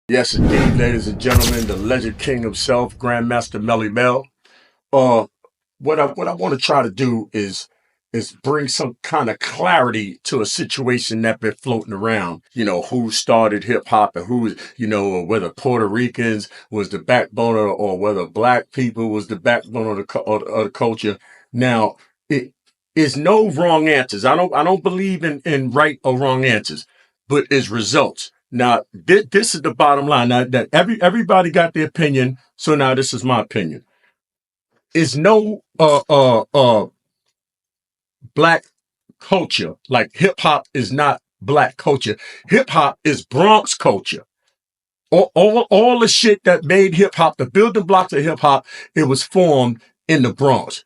Yes, indeed, ladies and gentlemen, the legend king himself, Grandmaster Melle Mel. Uh, what I want to try to do is bring some kind of clarity to a situation that been floating around. Who started hip hop and who, or whether Puerto Ricans was the backbone or whether black people was the backbone of the culture. Now, it is no wrong answers. I don't believe in right or wrong answers, but it's results. Now, this is the bottom line. Now that everybody got their opinion, so now this is my opinion. Is no black culture. Like hip hop is not black culture. Hip hop is Bronx culture. All the shit that made hip hop, the building blocks of hip hop, it was formed in the Bronx.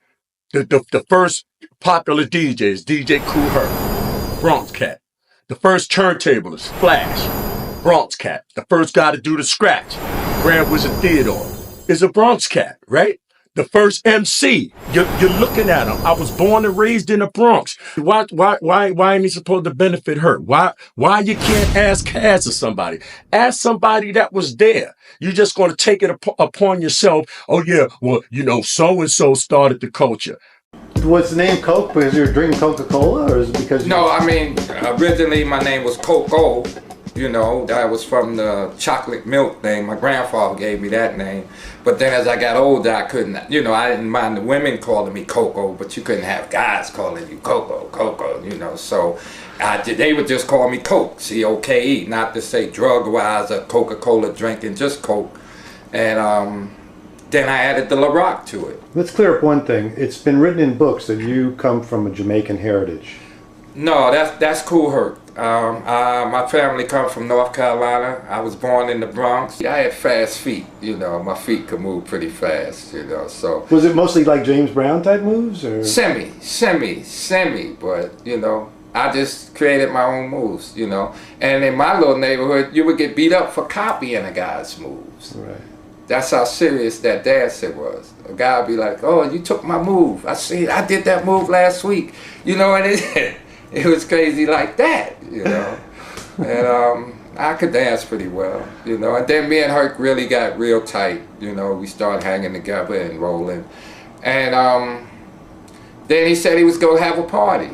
The first popular DJs, DJ Kool Herc, Bronx cat. The first turntablist, Flash, Bronx cat. The first guy to do the scratch, Grand Wizard Theodore, is a Bronx cat, right? The first MC, you're looking at him. I was born and raised in the Bronx. Why ain't he supposed to benefit her? Why you can't ask Kaz or somebody? Ask somebody that was there. You're just going to take it upon yourself. Oh yeah, well, so and so started the culture. Was the name Coke because you were drinking Coca-Cola, or is it because No, I mean, originally my name was Coco. That was from the chocolate milk thing. My grandfather gave me that name. But then as I got older, I couldn't, I didn't mind the women calling me Coco, but you couldn't have guys calling you Coco, So they would just call me Coke, C-O-K-E, not to say drug-wise or Coca-Cola drinking, just Coke. And then I added the LaRock to it. Let's clear up one thing. It's been written in books that you come from a Jamaican heritage. No, that's Kool Herc. My family comes from North Carolina. I was born in the Bronx. I had fast feet, my feet could move pretty fast, so. Was it mostly like James Brown type moves, or? Semi, but, I just created my own moves, And in my little neighborhood, you would get beat up for copying a guy's moves. Right. That's how serious that dance it was. A guy would be like, oh, you took my move. I did that move last week. And it was crazy like that, And I could dance pretty well, And then me and Herc really got real tight, We started hanging together and rolling. And then he said he was going to have a party,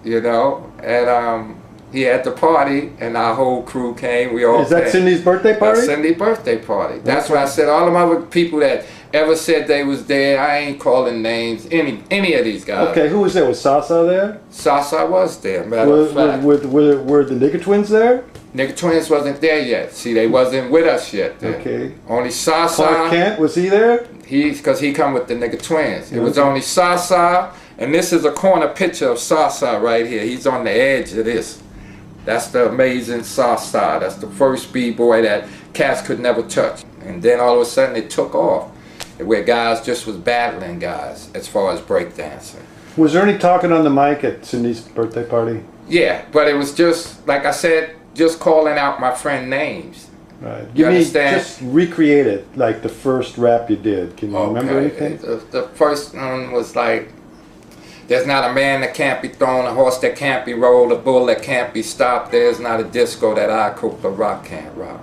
And he had the party, and our whole crew came. We all Is that came. Cindy's birthday party? That's Cindy's birthday party. That's why I said all of my people that ever said they was there, I ain't calling names, any of these guys. Okay, who was there? Was Sasa there? Sasa was there, matter of fact. Were the Nigga Twins there? Nigga Twins wasn't there yet. See, they wasn't with us yet then. Okay. Only Sasa. Clark Kent, was he there? Because he come with the Nigga Twins. It was only Sasa, and this is a corner picture of Sasa right here. He's on the edge of this. That's the amazing Sasa. That's the first B-boy that cats could never touch. And then all of a sudden it took off, where guys just was battling guys as far as breakdancing. Was there any talking on the mic at Cindy's birthday party? Yeah, but it was just, like I said, just calling out my friend names. Right. You understand? Just recreate it, like the first rap you did. Can you remember anything? The first one was like, there's not a man that can't be thrown, a horse that can't be rolled, a bull that can't be stopped. There's not a disco that I, Coke the Rock, can't rock.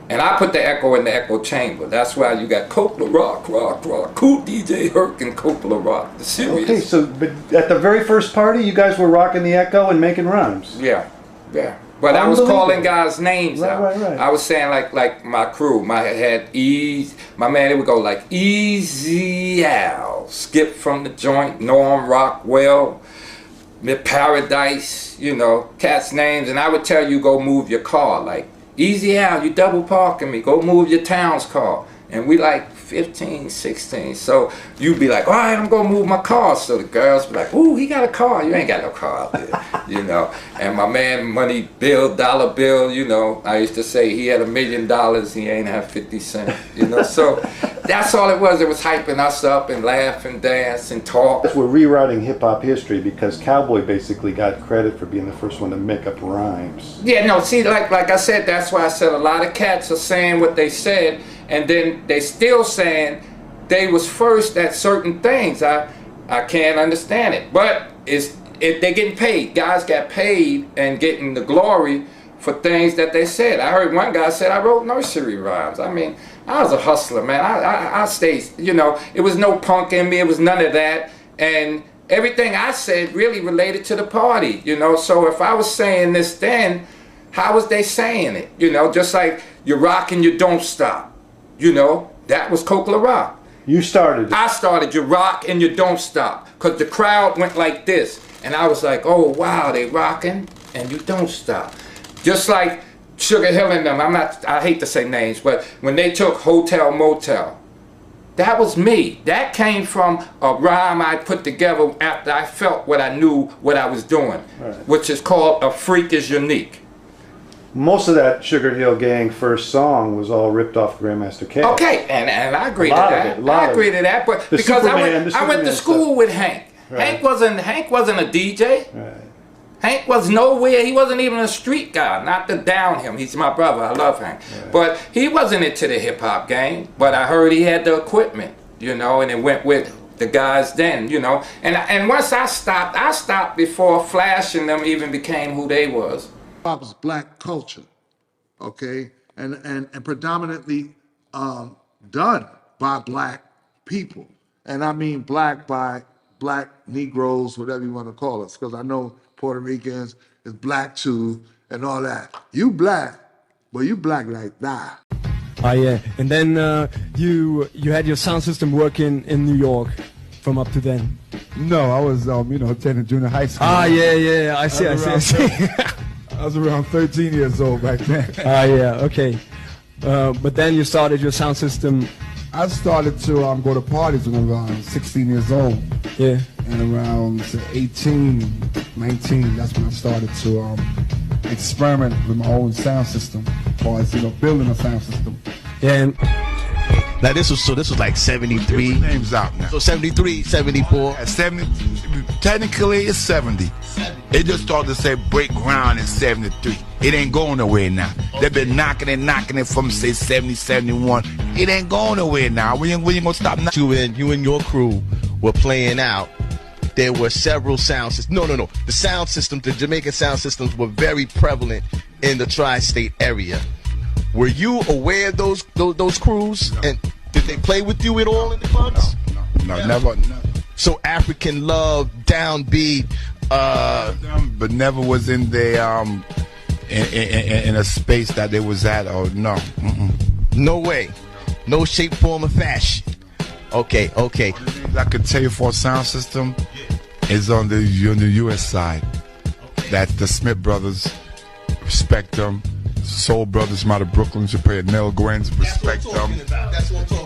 And I put the echo in the echo chamber. That's why you got Coke the Rock, Cool DJ Herc and Coke the Rock. The serious. Okay, so but at the very first party, you guys were rocking the echo and making rhymes. Yeah. But I was calling guys' names out. Right. I was saying like my crew, had Ease, my man, it would go like Easy Al, Skip from the Joint, Norm Rockwell, Paradise, cats' names, and I would tell you go move your car, like Easy Al, you double parking me, go move your town's car. And we like 15, 16. So you'd be like, all right, I'm going to move my car. So the girls be like, ooh, he got a car. You ain't got no car out there, And my man, Money Bill, Dollar Bill, I used to say he had $1 million. He ain't have 50 cents, So that's all it was. It was hyping us up and laugh and dance and talk. We're rewriting hip-hop history because Cowboy basically got credit for being the first one to make up rhymes. Yeah, no, see, like I said, that's why I said a lot of cats are saying what they said, and then they still saying they was first at certain things. I can't understand it, but they're getting paid. Guys got paid and getting the glory for things that they said. I heard one guy said I wrote nursery rhymes. I mean, I was a hustler, man. I stayed, you know, it was no punk in me. It was none of that. And everything I said really related to the party, you know. So if I was saying this then, how was they saying it? You know, just like you rock and you don't stop. You know, that was Coke La Rock. You started. I started you rock and you don't stop. Because the crowd went like this. And I was like, oh, wow, they rocking and you don't stop. Just like Sugar Hill and them, I hate to say names, but when they took Hotel Motel, that was me. That came from a rhyme I put together after I felt what I knew what I was doing, right, which is called A Freak is Unique. Most of that Sugar Hill Gang first song was all ripped off Grandmaster Caz. Okay, and I agree to that. I agree to that, but because I went to school with Hank. Right. Hank wasn't a DJ. Right. Hank was nowhere. He wasn't even a street guy. Not to down him. He's my brother. I love Hank. Right. But he wasn't into the hip hop game. But I heard he had the equipment, you know, and it went with the guys then, you know. And once I stopped before Flash and them even became who they was. Was black culture, okay, and predominantly done by black people, and I mean black by black Negroes, whatever you want to call us, because I know Puerto Ricans is black too, and all that. You black, but you black like that. Oh yeah, and then you had your sound system working in New York from up to then. No, I was you know, attending junior high school. Ah yeah, I see. I was around 13 years old back then. Ah yeah, okay. But then you started your sound system. I started to go to parties when I was 16 years old. Yeah. And around 18, 19, that's when I started to experiment with my own sound system, as far as, you know, building a sound system. Yeah. And now this was like 73. Names out now. So 73, 74. At 70, technically it's 70. It just started to say break ground in 73. It ain't going nowhere now. They've been knocking it from say 70, 71. It ain't going nowhere now. We ain't gonna stop now. You and your crew were playing out. There were several sound systems. No. The sound systems, the Jamaican sound systems were very prevalent in the tri-state area. Were you aware of those crews? No. And did they play with you at all in the clubs? No, never. So African Love, Downbeat, but never was in the in a space that they was at. Or no. No way, no shape, form, or fashion. Okay. I could tell you for a sound system is on the U.S. side. That's the Smith Brothers, respect them. Soul Brothers out of Brooklyn, Japan, Nell Gwynns, respect them.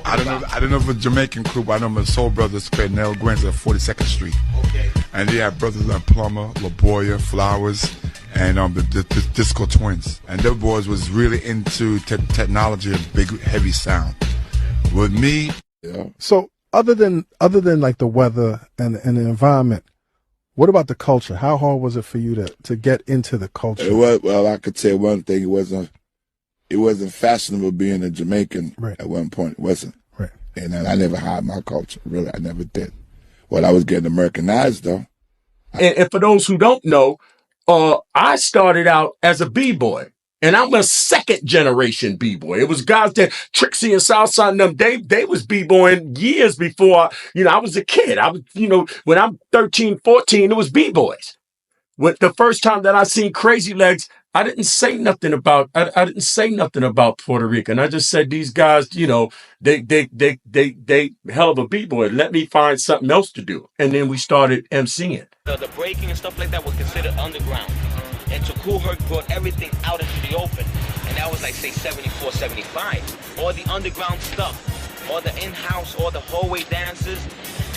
I don't know if it's a Jamaican crew, but I know the Soul Brothers played Nell Gwynns at 42nd Street. Okay. And they have brothers like Plummer, La Boya, Flowers, and the Disco Twins. And their boys was really into technology and big, heavy sound. With me, yeah. So other than like the weather and the environment, what about the culture? How hard was it for you to get into the culture? It was, well, I could say one thing. It wasn't fashionable being a Jamaican at one point. It wasn't. Right. And I never hid my culture. Really, I never did. Well, I was getting Americanized, though. And for those who don't know, I started out as a B-boy. And I'm a second generation B-boy. It was guys that Trixie and Southside and them, they was B-boying years before, I was a kid. I was, when I'm 13, 14, it was B-boys. When the first time that I seen Crazy Legs, I didn't say nothing about Puerto Rican. I just said these guys, they hell of a B-boy. Let me find something else to do. And then we started MCing. The breaking and stuff like that was considered underground. And so Kool Herc brought everything out into the open. And that was like, say, 74, 75. All the underground stuff, all the in-house, all the hallway dances,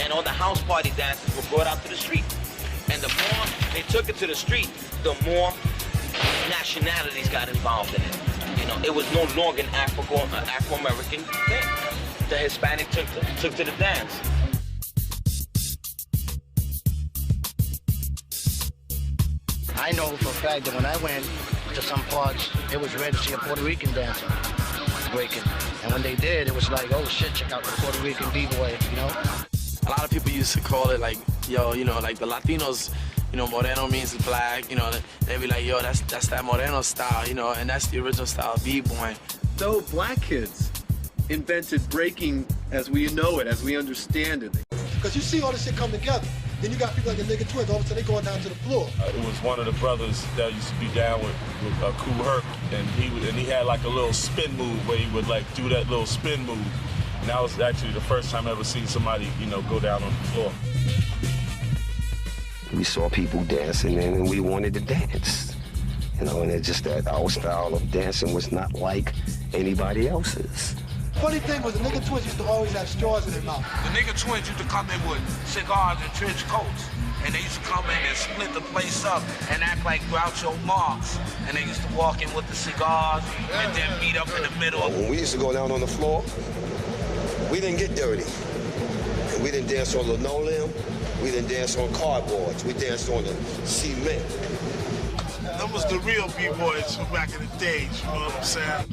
and all the house party dances were brought out to the street. And the more they took it to the street, the more nationalities got involved in it. It was no longer an Afro-American thing. The Hispanic took to the dance. I know for a fact that when I went to some parts, it was rare to see a Puerto Rican dancer breaking. And when they did, it was like, oh shit, check out the Puerto Rican B-boy, A lot of people used to call it like, like the Latinos You know, Moreno means black. You know, they be like, yo, that's that Moreno style. You know, and that's the original style of b-boying. So black kids invented breaking as we know it, as we understand it. Because you see all this shit come together. Then you got people like the nigga twins, all of a sudden they going down to the floor. It was one of the brothers that used to be down with Kool Herc, and he had like a little spin move where he would like do that little spin move. And that was actually the first time I ever seen somebody, you know, go down on the floor. We saw people dancing and we wanted to dance. You know, and it's just that our style of dancing was not like anybody else's. Funny thing was the nigga twins used to always have straws in their mouth. The nigga twins used to come in with cigars and trench coats. And they used to come in and split the place up and act like Groucho Marx. And they used to walk in with the cigars and then meet up in the middle. When we used to go down on the floor, we didn't get dirty. And we didn't dance on linoleum. We didn't dance on cardboards. We danced on the cement. That was the real B-boys from back in the days, you know what I'm saying?